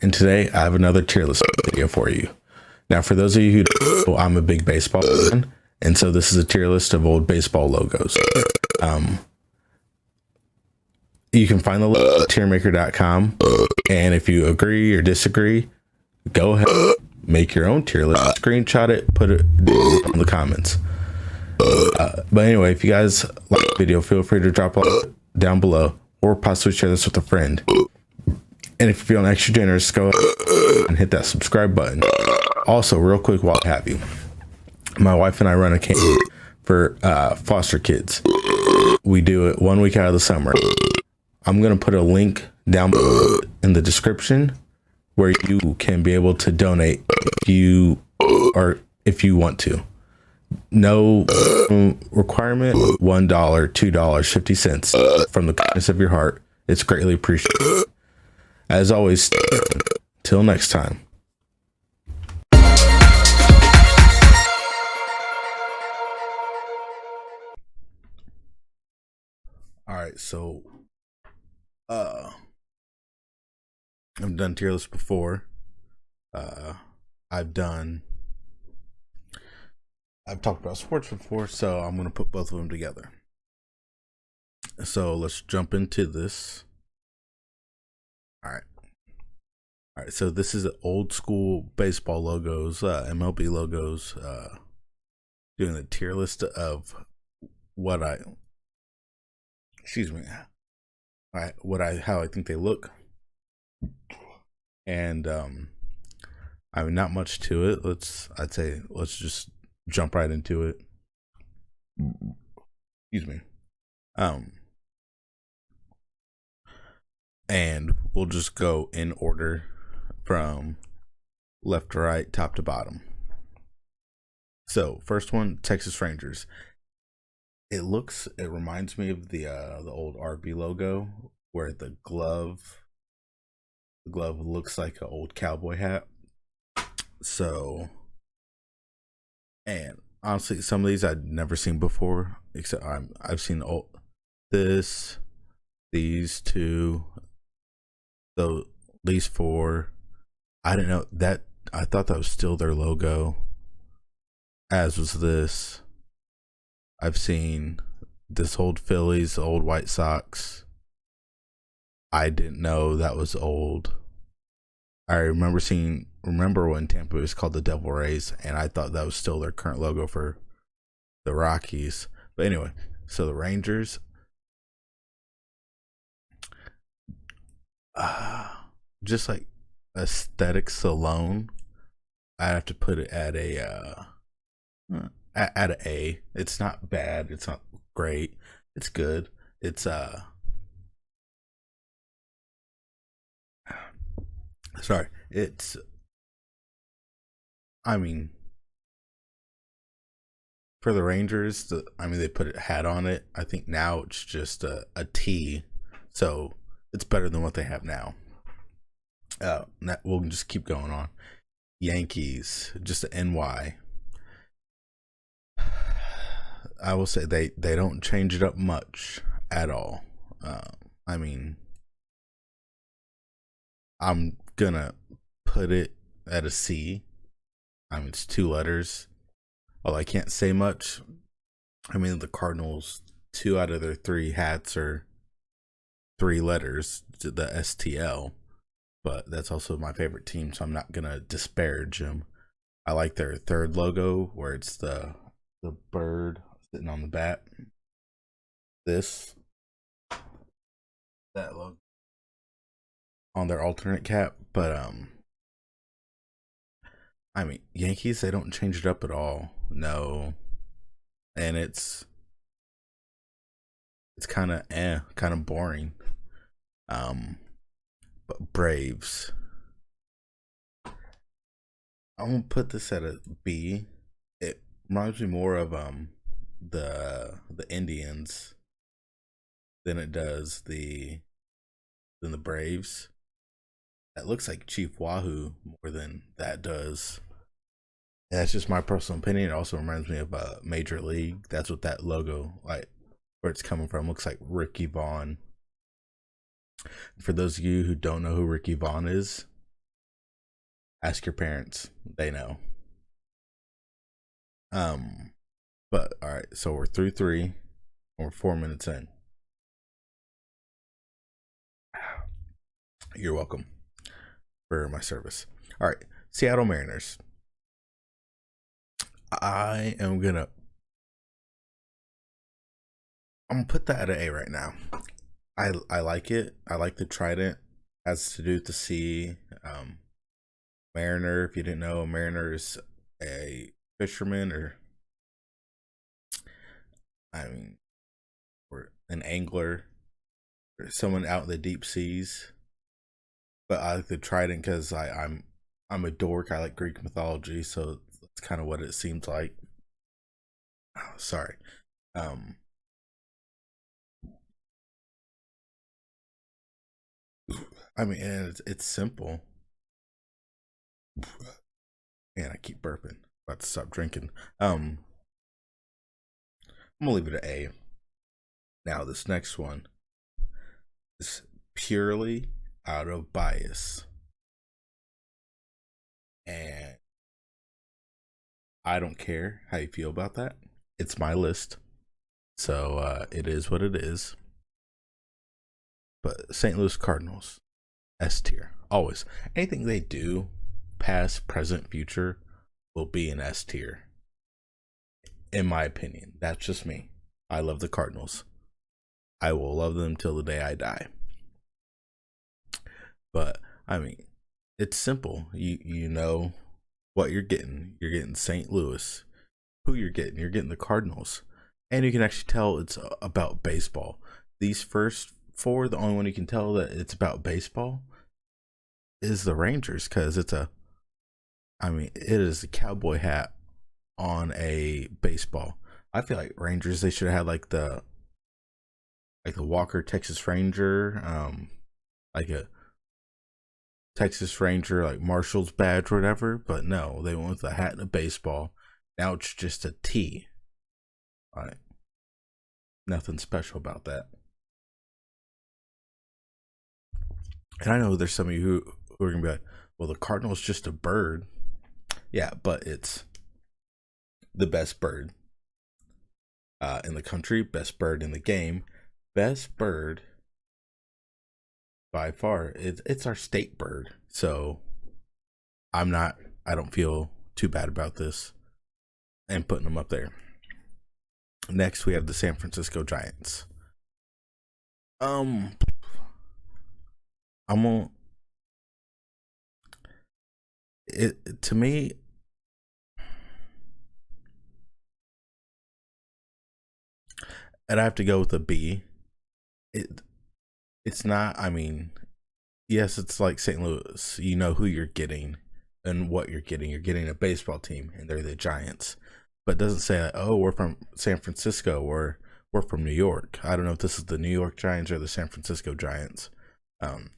And today I have another tier list video for you. Now, for those of you who don't know, I'm a big baseball fan, and so this is a tier list of old baseball logos. You can find the list at tiermaker.com, and if you agree or disagree, go ahead, make your own tier list, screenshot it, put it in the comments. But anyway, if you guys like the video, feel free to drop a like down below, or possibly share this with a friend. And if you're feeling extra generous, go ahead and hit that subscribe button. Also, real quick while I have you, my wife and I run a camp for foster kids. We do it 1 week out of the summer. I'm going to put a link down below in the description where you can be able to donate if you want to. No requirement, $1, $2, 50 cents from the kindness of your heart. It's greatly appreciated. As always, till next time. All right, so I've done tier lists before. I've talked about sports before, so I'm gonna put both of them together. So let's jump into this. All right. So this is old school baseball logos, MLB logos. Doing the tier list of how I think they look, and I mean, not much to it. I'd say let's just jump right into it. Excuse me. And we'll just go in order from left to right, top to bottom. So first one, Texas Rangers. It reminds me of the old RB logo where the glove looks like an old cowboy hat. So, and honestly, some of these I'd never seen before, except I've seen these two, these four. I didn't know that. I thought that was still their logo, as was this. I've seen this old Phillies, old White Sox. I didn't know that was old. I remember when Tampa was called the Devil Rays, and I thought that was still their current logo for the Rockies. But anyway, so the Rangers, just like aesthetics alone, I have to put it at an A. It's not bad. It's not great. It's good. It's sorry. I mean, for the Rangers, they put a hat on it. I think now it's just a T, so it's better than what they have now. We'll just keep going on. Yankees, just an NY. I will say they don't change it up much at all. I mean, I'm gonna put it at a C. I mean, it's 2 letters. Although I can't say much. I mean, the Cardinals, 2 out of their 3 hats are 3 letters, the STL. But that's also my favorite team, so I'm not gonna disparage them. I like their third logo where it's the bird sitting on the bat. That logo on their alternate cap, but I mean, Yankees, they don't change it up at all. No. And it's kind of boring. But Braves, I'm gonna put this at a B. It reminds me more of the Indians than it does than the Braves. That looks like Chief Wahoo more than that does. That's just my personal opinion. It also reminds me of Major League. That's what that logo, like where it's coming from, looks like Ricky Vaughn. For those of you who don't know who Ricky Vaughn is, ask your parents. They know. But all right, so we're through three, and we're 4 minutes in. You're welcome for my service. All right, Seattle Mariners. I'm gonna put that at an A right now. I like it. I like the trident. Has to do with the sea. Mariner. If you didn't know, a mariner is a fisherman, or an angler, or someone out in the deep seas. But I like the trident because I'm a dork. I like Greek mythology, so that's kind of what it seems like. Oh, sorry. And it's simple. Man, I keep burping. About to stop drinking. I'm gonna leave it at A. Now this next one is purely out of bias, and I don't care how you feel about that. It's my list, so it is what it is. But St. Louis Cardinals, S tier, always. Anything they do, past, present, future, will be an S tier. In my opinion, that's just me. I love the Cardinals. I will love them till the day I die. But it's simple. You know what you're getting. You're getting St. Louis. Who you're getting? You're getting the Cardinals, and you can actually tell it's about baseball. These first four, the only one you can tell that it's about baseball is the Rangers, because it is a cowboy hat on a baseball. I feel like Rangers, they should have had like the Walker Texas Ranger, like a Texas Ranger, like Marshall's badge or whatever. But no, they went with a hat and a baseball. Now it's just a T. Right. Nothing special about that. And I know there's some of you who are gonna be like, well, the Cardinal's just a bird. Yeah, but it's the best bird in the country, best bird in the game, best bird by far. It's our state bird. So I don't feel too bad about this and putting them up there. Next, we have the San Francisco Giants. I'm gonna, to me, and I have to go with a B. It's not. Yes, it's like St. Louis. You know who you're getting and what you're getting. You're getting a baseball team, and they're the Giants. But it doesn't say like, oh, we're from San Francisco or we're from New York. I don't know if this is the New York Giants or the San Francisco Giants. And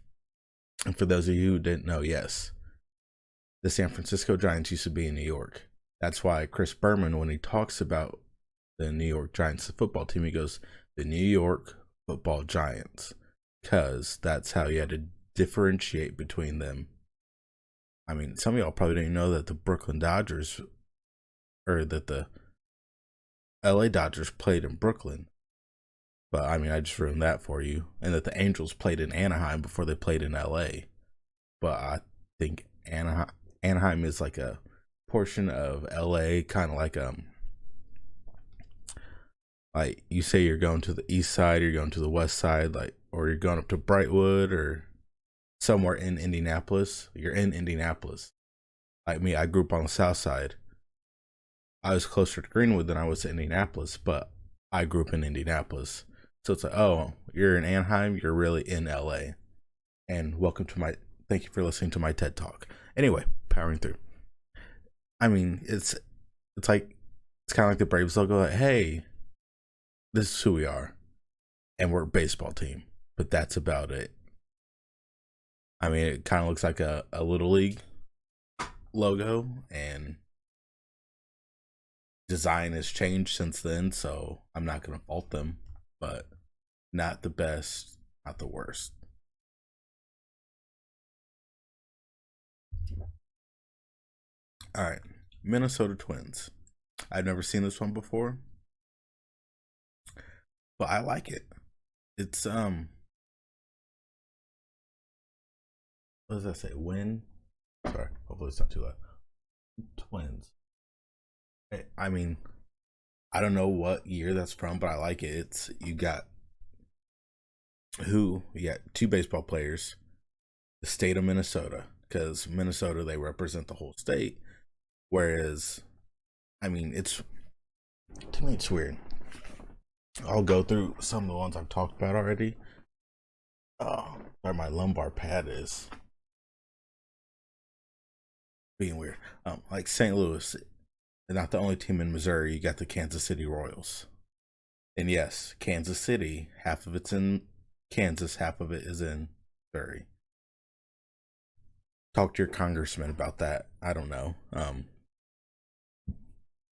for those of you who didn't know, yes, the San Francisco Giants used to be in New York. That's why Chris Berman, when he talks about the New York Giants, the football team, he goes, the New York Football Giants, because that's how you had to differentiate between them. Some of y'all probably didn't know that the Brooklyn Dodgers, or that the LA Dodgers played in Brooklyn. But I just ruined that for you. And that the Angels played in Anaheim before they played in LA. But I think Anaheim is like a portion of LA, kind of like you say you're going to the east side, you're going to the west side, or you're going up to Brightwood or somewhere in Indianapolis. You're in Indianapolis. Like me, I grew up on the south side. I was closer to Greenwood than I was to Indianapolis, but I grew up in Indianapolis. So it's like, oh, you're in Anaheim, you're really in LA. And thank you for listening to my TED Talk. Anyway, powering through. It's kind of like the Braves. They'll go like, hey, this is who we are, and we're a baseball team, but that's about it. It kind of looks like a little league logo, and design has changed since then, so I'm not going to fault them, but not the best, not the worst. All right, Minnesota Twins. I've never seen this one before, but I like it. It's what does that say? Win. Sorry, hopefully it's not too loud. Twins. I mean, I don't know what year that's from, but I like it. It's you got two baseball players, the state of Minnesota, because Minnesota they represent the whole state. Whereas, I mean, it's to me it's weird. I'll go through some of the ones I've talked about already. Where my lumbar pad is being weird. Like St. Louis, they're not the only team in Missouri. You got the Kansas City Royals, and yes, Kansas City, half of it's in Kansas, half of it is in Missouri. Talk to your congressman about that. I don't know.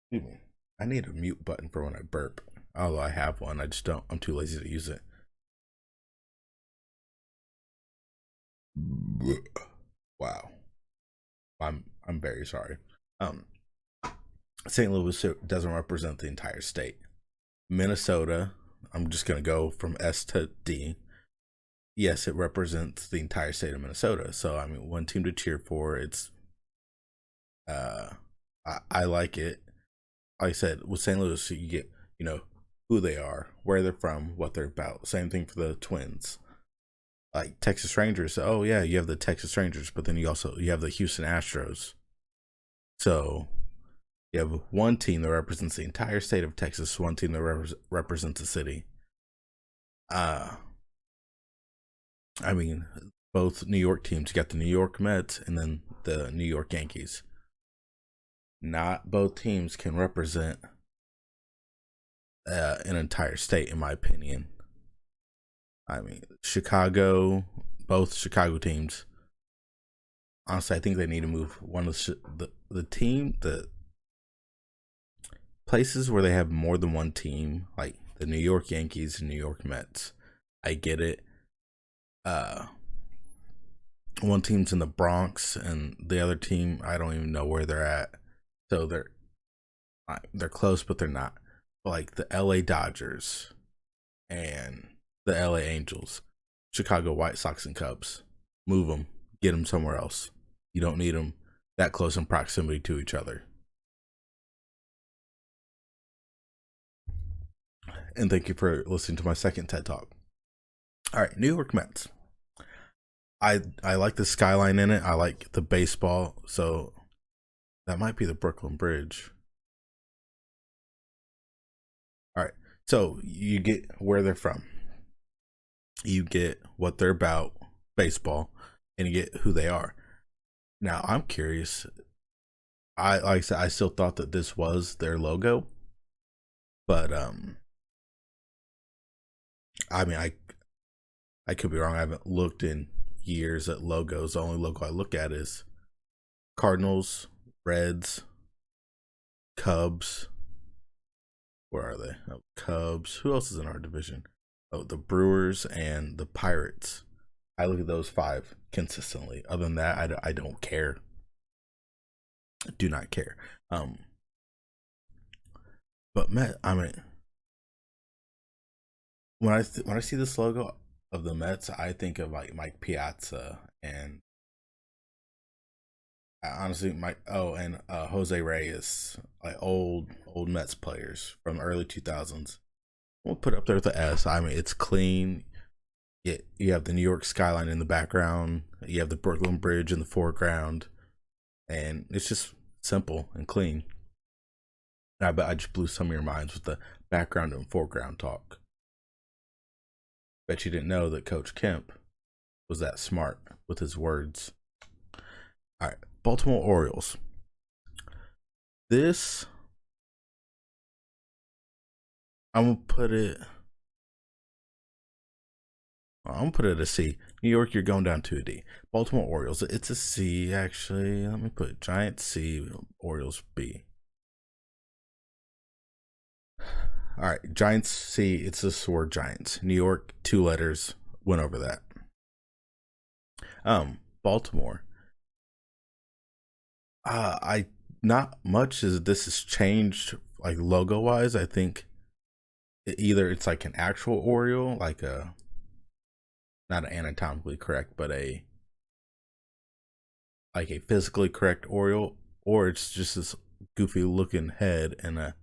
Excuse me. I need a mute button for when I burp. Although I have one, I just don't. I'm too lazy to use it. Wow. I'm very sorry. Um, St. Louis doesn't represent the entire state. Minnesota, I'm just gonna go from S to D. Yes, it represents the entire state of Minnesota. So I mean, one team to cheer for. It's I like it. Like I said, with St. Louis, you get who they are, where they're from, what they're about. Same thing for the Twins. Like Texas Rangers. Oh yeah, you have the Texas Rangers, but then you have the Houston Astros. So you have one team that represents the entire state of Texas, one team that represents the city. I mean, both New York teams. You got the New York Mets and then the New York Yankees. Not both teams can represent an entire state, in my opinion. I mean, both Chicago teams. Honestly, I think they need to move one of the places where they have more than one team, like the New York Yankees and New York Mets. I get it. One team's in the Bronx, and the other team I don't even know where they're at. So they're close, but they're not. Like the LA Dodgers and the LA Angels, Chicago White Sox and Cubs. Move them, get them somewhere else. You don't need them that close in proximity to each other. And thank you for listening to my second TED Talk. All right, New York Mets. I like the skyline in it. I like the baseball. So that might be the Brooklyn Bridge. All right. So you get where they're from. You get what they're about, baseball, and you get who they are. Now I'm curious. Like I said, I still thought that this was their logo, but I mean, I could be wrong. I haven't looked in years at logos. The only logo I look at is Cardinals, Reds, Cubs. Where are they? Oh, Cubs. Who else is in our division? Oh, the Brewers and the Pirates. I look at those five consistently. Other than that, I don't care. I do not care. But Met, I mean, when I see this logo of the Mets, I think of like Mike Piazza and honestly and Jose Reyes, like old Mets players from the early 2000s. We'll put it up there with the S. I mean, it's clean. You have the New York skyline in the background. You have the Brooklyn Bridge in the foreground, and it's just simple and clean. And I bet I just blew some of your minds with the background and foreground talk. Bet you didn't know that Coach Kemp was that smart with his words. All right, Baltimore Orioles. This, I'm gonna put it a C. New York, you're going down to a D. Baltimore Orioles, it's a C actually. Let me put Giants C, Orioles B. All right, Giants C. It's the sword Giants. New York, 2 letters. Went over that. Baltimore. I not much as this has changed, like logo wise. I think either it's like an actual Oriole, like a not an anatomically correct, but a like a physically correct Oriole, or it's just this goofy looking head and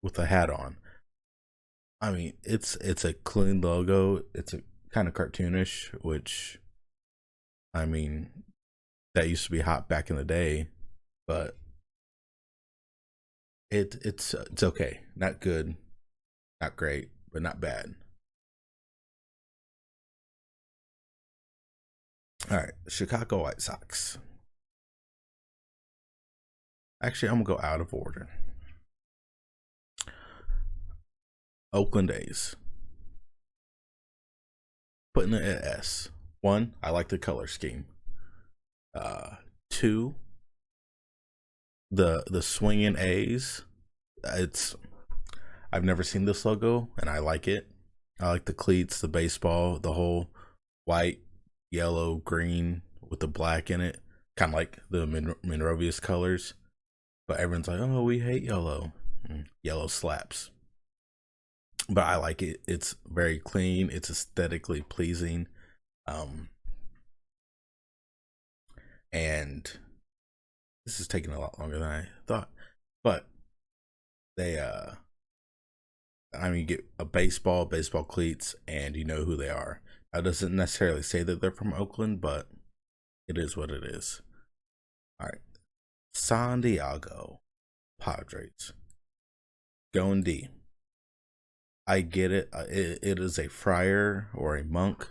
with a hat on. I mean, it's a clean logo. It's a kind of cartoonish, which I mean that used to be hot back in the day, but it's okay. Not good, not great, but not bad. All right, Chicago White Sox. Actually, I'm gonna go out of order. Oakland A's. Putting it at S. One, I like the color scheme. Two, the swinging A's. It's I've never seen this logo, and I like it. I like the cleats, the baseball, the whole white, yellow, green with the black in it, kind of like the Monrovius colors. But everyone's like, "Oh, we hate yellow. Yellow slaps." But I like it. It's very clean. It's aesthetically pleasing, um, and this is taking a lot longer than I thought. But they, I mean, you get a baseball cleats, and you know who they are. That doesn't necessarily say that they're from Oakland, but it is what it is. All right, San Diego Padres going D. I get it. It is a friar or a monk,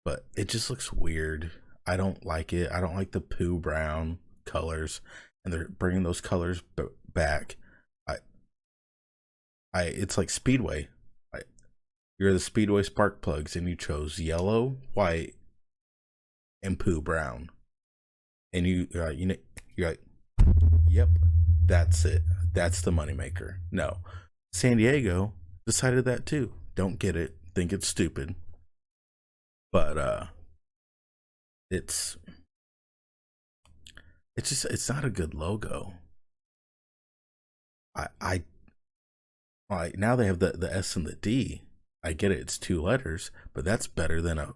but it just looks weird. I don't like it. I don't like the poo brown colors, and they're bringing those colors back. I, it's like Speedway. I, you're the Speedway spark plugs, and you chose yellow, white, and poo brown, and you're like, yep, that's it. That's the moneymaker. No, San Diego decided that too. Don't get it. Think it's stupid. But it's it's not a good logo. I like now they have the S and the D. I get it. It's two letters, but that's better than a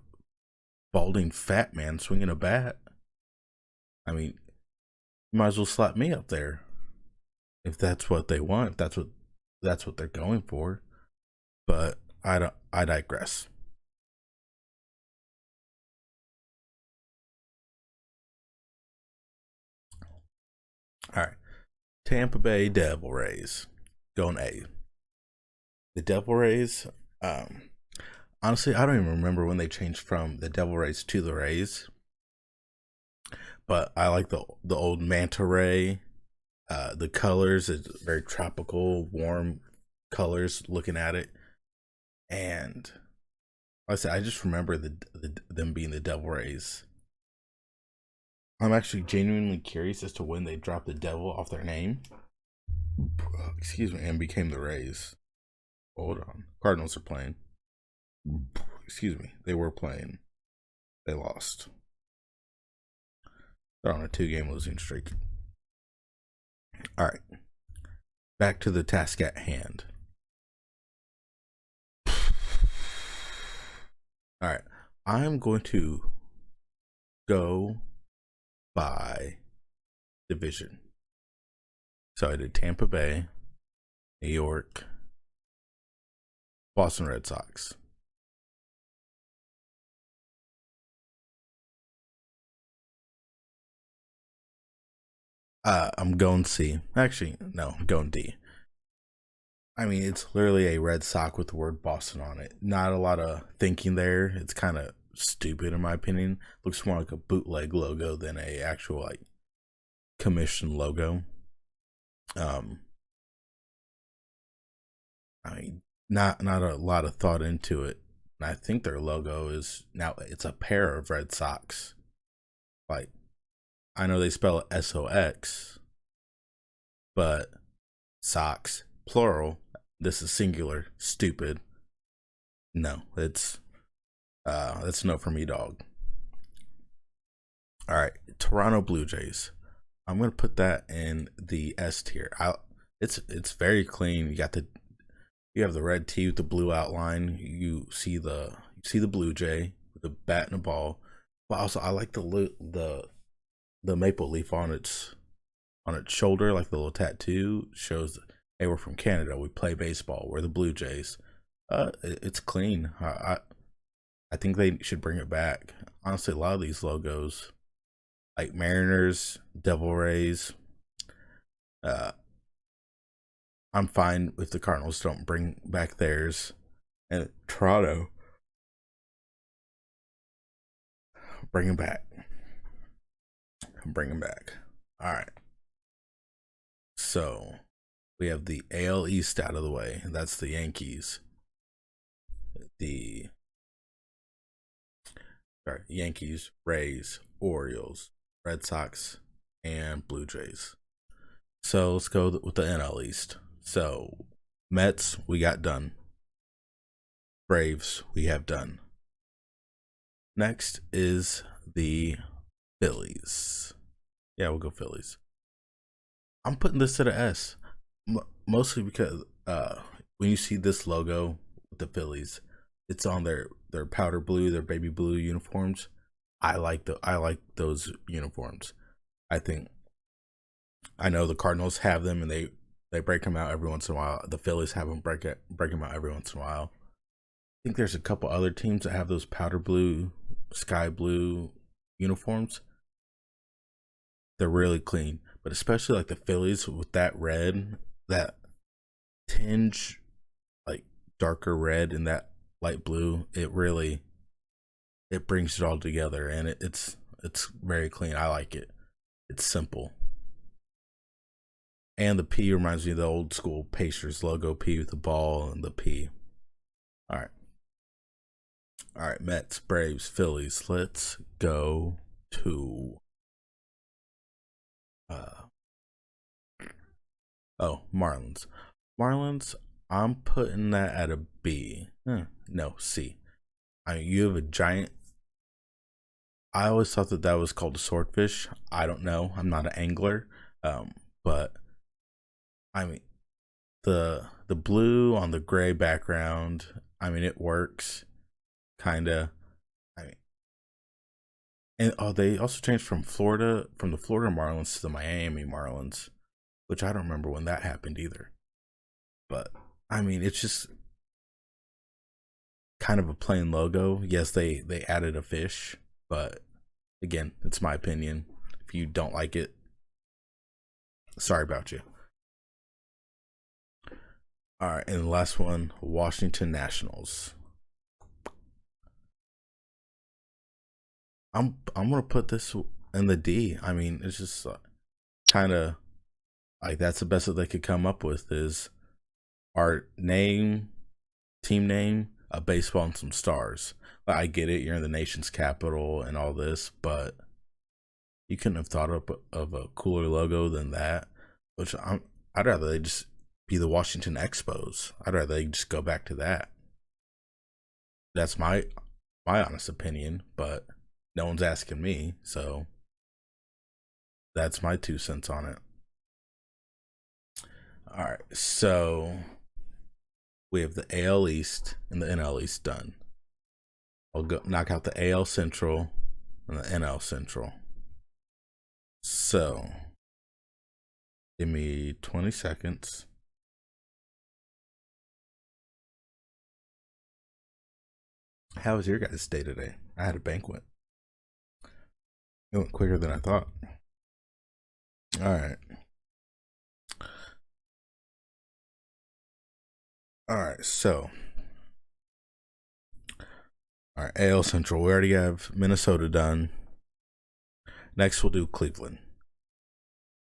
balding fat man swinging a bat. I mean, you might as well slap me up there if that's what they want. If that's what they're going for. But I don't. I digress. All right, Tampa Bay Devil Rays going A. The Devil Rays. Um, Honestly, I don't even remember when they changed from the Devil Rays to the Rays. But I like the old manta ray. The colors is very tropical, warm colors. Looking at it, and like I said, I just remember them being the Devil Rays. I'm actually genuinely curious as to when they dropped the devil off their name. Excuse me, and became the Rays. Hold on, Cardinals are playing. Excuse me, they were playing. They lost. They're on a 2-game losing streak. All right, back to the task at hand. All right, I'm going to go by division. So I did Tampa Bay, New York, Boston Red Sox. I'm going C. Actually, no, I'm going D. I mean, it's literally a red sock with the word Boston on it. Not a lot of thinking there. It's kind of stupid in my opinion. Looks more like a bootleg logo than a actual like commission logo. Um, I mean, not a lot of thought into it. And I think their logo is now it's a pair of red socks. Like I know they spell it SOX, but socks plural. This is singular. Stupid. No, that's no for me, dog. All right, Toronto Blue Jays. I'm gonna put that in the S tier. It's very clean. You have the red tee with the blue outline. You see the blue jay with the bat and a ball. But also I like the maple leaf on its shoulder, like the little tattoo shows. Hey, we're from Canada. We play baseball. We're the Blue Jays. It's clean. I think they should bring it back. Honestly, a lot of these logos, like Mariners, Devil Rays, uh, I'm fine if the Cardinals don't bring back theirs. And Toronto, bring them back. Bring them back. All right. So we have the AL East out of the way. That's the Yankees. The Yankees, Rays, Orioles, Red Sox, and Blue Jays. So let's go with the NL East. So Mets, we got done. Braves, we have done. Next is the Phillies. Yeah, we'll go Phillies. I'm putting this at an S, mostly because when you see this logo with the Phillies, it's on their powder blue, their baby blue uniforms. I like those uniforms. I know the Cardinals have them, and they break them out every once in a while. The Phillies have them break them out every once in a while. I think there's a couple other teams that have those powder blue, sky blue uniforms. They're really clean, but especially like the Phillies with that red, that tinge, like darker red and that light blue. It brings it all together, and it's very clean. I like it. It's simple. And the P reminds me of the old school Pacers logo, P with the ball and the P. All right. All right, Mets, Braves, Phillies. Let's go to Marlins. Marlins, I'm putting that at a B. No, C. I mean, you have a giant. I always thought that was called a swordfish. I don't know. I'm not an angler. But I mean, the blue on the gray background. I mean, it works, kinda. I mean, and they also changed from the Florida Marlins to the Miami Marlins, which I don't remember when that happened either. But I mean, it's just kind of a plain logo. Yes, they added a fish, but again, it's my opinion. If you don't like it, sorry about you. All right, and the last one, Washington Nationals. I'm gonna put this in the D. I mean, it's just kind of like that's the best that they could come up with is our team name, a baseball and some stars. I get it, you're in the nation's capital and all this, but you couldn't have thought of a cooler logo than that. I'd rather they just be the Washington Expos. I'd rather they just go back to that. That's my honest opinion, but no one's asking me, so that's my 2 cents on it. All right, so we have the AL East and the NL East done. I'll go knock out the AL Central and the NL Central. So give me 20 seconds. How was your guys' day today? I had a banquet. It went quicker than I thought. All right. All right, so all right, AL Central. We already have Minnesota done. Next, we'll do Cleveland.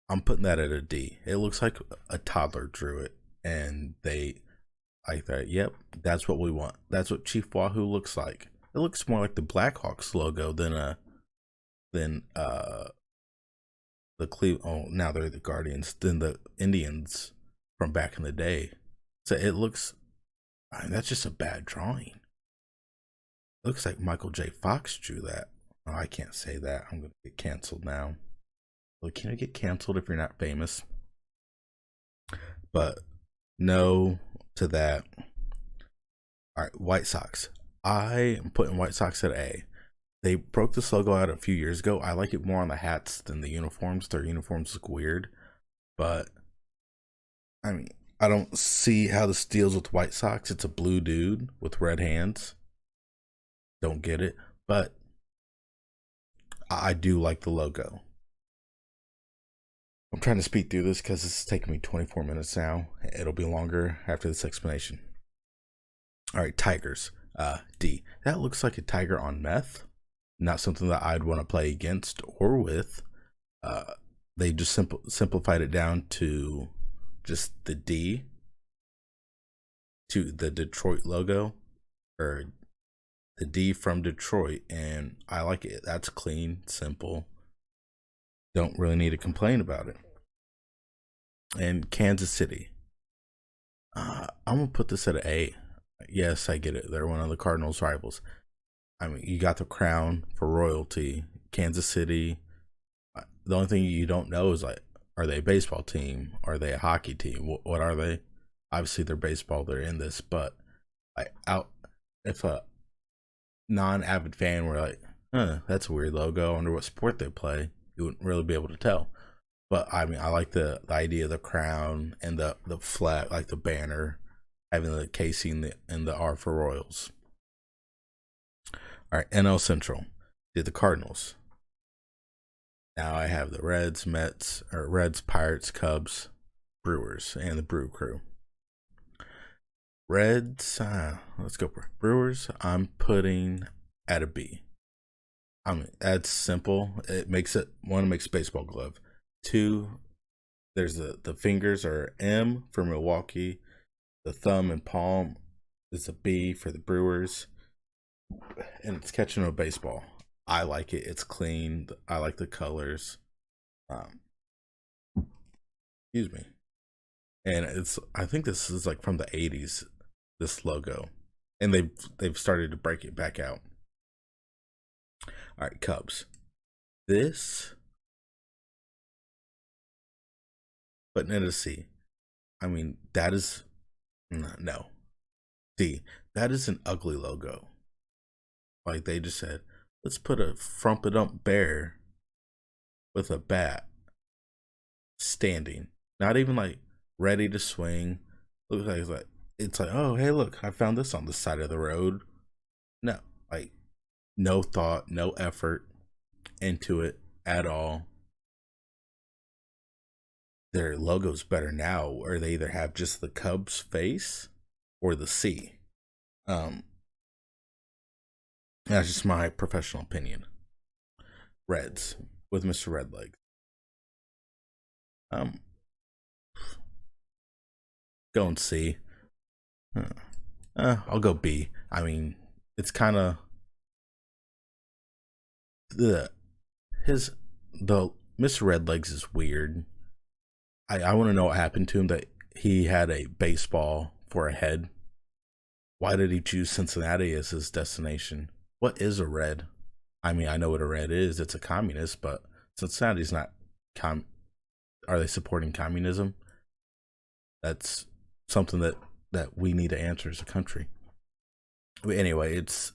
I'm putting that at a D. It looks like a toddler drew it, and they like that. Yep, that's what we want. That's what Chief Wahoo looks like. It looks more like the Blackhawks logo than the Cleveland. Oh, now they're the Guardians. Than the Indians from back in the day. So it looks. I mean, that's just a bad drawing. It looks like Michael J. Fox drew that. Oh, I can't say that. I'm gonna get canceled now. Like, can it get canceled if you're not famous? But no to that. All right, White Sox. I am putting White Sox at A. They broke this logo out a few years ago. I like it more on the hats than the uniforms. Their uniforms look weird, but I mean, I don't see how this deals with White Sox. It's a blue dude with red hands. Don't get it, but I do like the logo. I'm trying to speed through this because this is taking me 24 minutes now. It'll be longer after this explanation. All right, Tigers. D. That looks like a tiger on meth. Not something that I'd want to play against or with. They just simplified it down to just the D to the Detroit logo, or the D from Detroit, and I like it. That's clean, simple. Don't really need to complain about it. And Kansas City. I'm gonna put this at an A. Yes, I get it. They're one of the Cardinals' rivals. I mean, you got the crown for royalty. Kansas City. The only thing you don't know is, like, are they a baseball team? Are they a hockey team? What are they? Obviously, they're baseball. They're in this, but if a non-avid fan were like, that's a weird logo. I wonder what sport they play. You wouldn't really be able to tell. But I mean, I like the idea of the crown and the flag, like the banner, having the casing and the R for Royals. All right, NL Central did the Cardinals. Now I have the Reds, Pirates, Cubs, Brewers, and the Brew Crew. Reds, let's go for Brewers. I'm putting at a B. I mean, that's simple. It makes it, one, makes baseball glove. Two, there's the fingers are M for Milwaukee. The thumb and palm is a B for the Brewers. And it's catching a baseball. I like it. It's clean. I like the colors. Excuse me. And I think this is like from the 80s, this logo. And they've started to break it back out. All right, Cubs. This, putting it a C. I mean, that is, no. D. That is an ugly logo. Like, they just said, let's put a frumped-up bear with a bat standing. Not even like ready to swing. Looks like it's like, oh, hey, look, I found this on the side of the road. No, like, no thought, no effort into it at all. Their logo's better now, where they either have just the Cubs face or the C. That's just my professional opinion. Reds with Mr. Redleg. Go and C. I'll go B. I mean, it's kind of the Mr. Redlegs is weird. I want to know what happened to him, that he had a baseball for a head. Why did he choose Cincinnati as his destination? What is a red? I mean, I know what a red is. It's a communist, but Cincinnati's not are they supporting communism? That's something that we need to answer as a country. But anyway, it's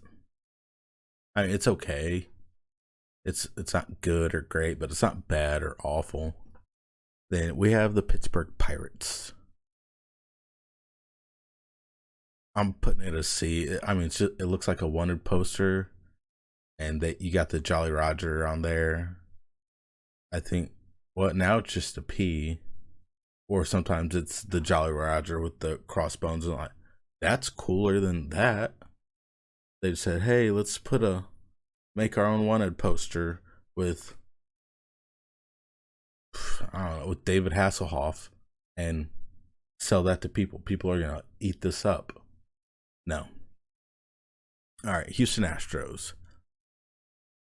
okay. It's not good or great, but it's not bad or awful. Then we have the Pittsburgh Pirates. I'm putting it a C. I mean, it looks like a wanted poster, and you got the Jolly Roger on there. I think, now it's just a P, or sometimes it's the Jolly Roger with the crossbones, and like, that's cooler than that. They said, hey, let's make our own wanted poster with, I don't know, with David Hasselhoff, and sell that to people. People are gonna eat this up. No. All right, Houston Astros.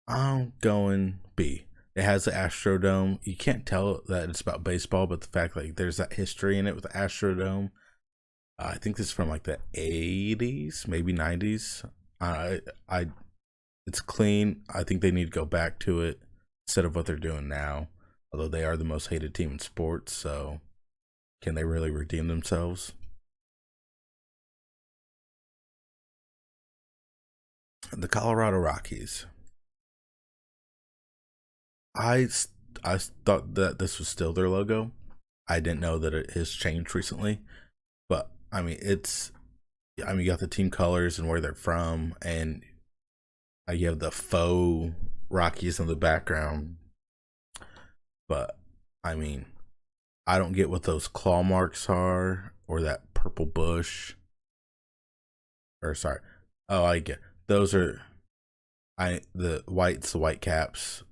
I'm going B. It has the Astrodome. You can't tell that it's about baseball, but the fact, like, there's that history in it with the Astrodome. I think this is from like the 80s, maybe 90s. It's clean. I think they need to go back to it instead of what they're doing now. Although they are the most hated team in sports, so can they really redeem themselves? The Colorado Rockies. I I thought that this was still their logo. I didn't know that it has changed recently, but I mean it's you got the team colors and where they're from, and you have the faux Rockies in the background. But I mean, I don't get what those claw marks are or that purple bush. Or sorry, oh I get those are the whites, the white caps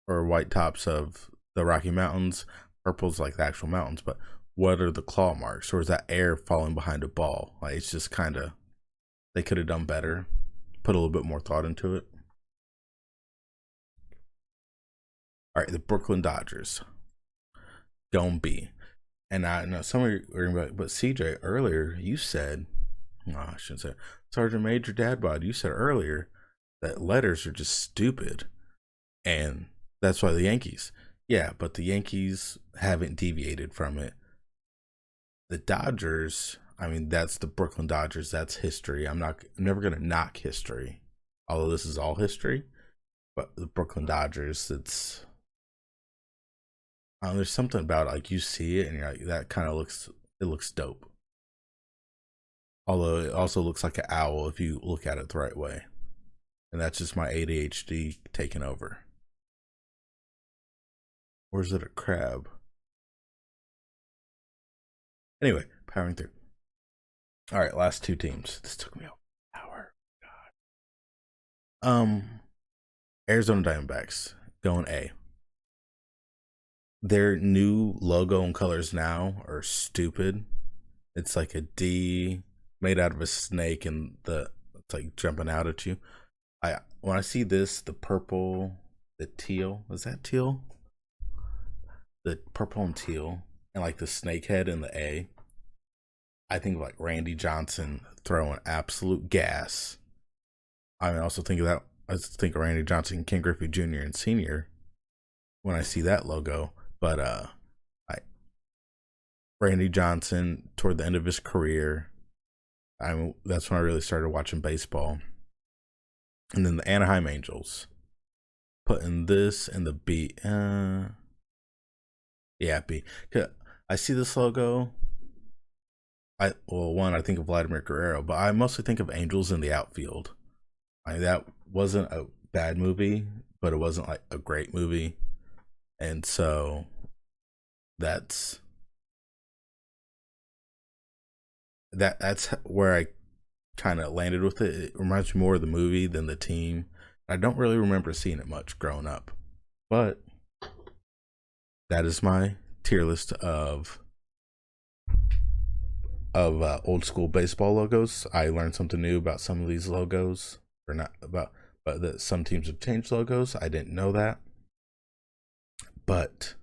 or white tops of the Rocky Mountains. Purple's like the actual mountains, but what are the claw marks? Or is that air falling behind a ball? Like it's just kind of, they could have done better, put a little bit more thought into it. All right, the Brooklyn Dodgers. Don't be. And I know some of you are gonna be like, but CJ, earlier you said, no, I shouldn't say, Sergeant Major Dad Bod, you said earlier that letters are just stupid. And that's why the Yankees. Yeah, but the Yankees haven't deviated from it. The Dodgers, I mean, that's the Brooklyn Dodgers. That's history. I'm never gonna knock history, although this is all history. But the Brooklyn Dodgers, it's there's something about it, like you see it and you're like, that kind of looks dope. Although it also looks like an owl if you look at it the right way, and that's just my ADHD taking over. Or is it a crab? Anyway, powering through. All right, last two teams. This took me an hour. God. Arizona Diamondbacks going A. Their new logo and colors now are stupid. It's like a D made out of a snake, and it's like jumping out at you. When I see this, the purple, the teal, is that teal? The purple and teal, and like the snake head and the A. I think of like Randy Johnson throwing absolute gas. I also think of that. I think of Randy Johnson, Ken Griffey Jr. and Senior when I see that logo. But Randy Johnson toward the end of his career, that's when I really started watching baseball. And then the Anaheim Angels, putting this in the B. Yeah, B. I see this logo. I think of Vladimir Guerrero, but I mostly think of Angels in the Outfield. That wasn't a bad movie, but it wasn't like a great movie, and so that's where I kind of landed with it. It reminds me more of the movie than the team. I don't really remember seeing it much growing up, but that is my tier list of old school baseball logos. I learned something new about some of these logos, or not about, but that some teams have changed logos. I didn't know that, but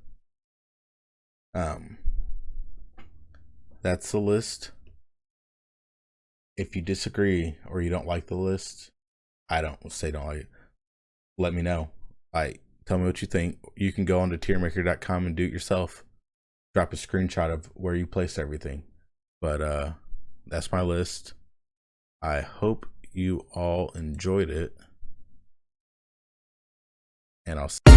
that's the list. If you disagree or you don't like the list, don't like it. Let me know. Tell me what you think. You can go on to tiermaker.com and do it yourself. Drop a screenshot of where you placed everything. But that's my list. I hope you all enjoyed it. And I'll see you.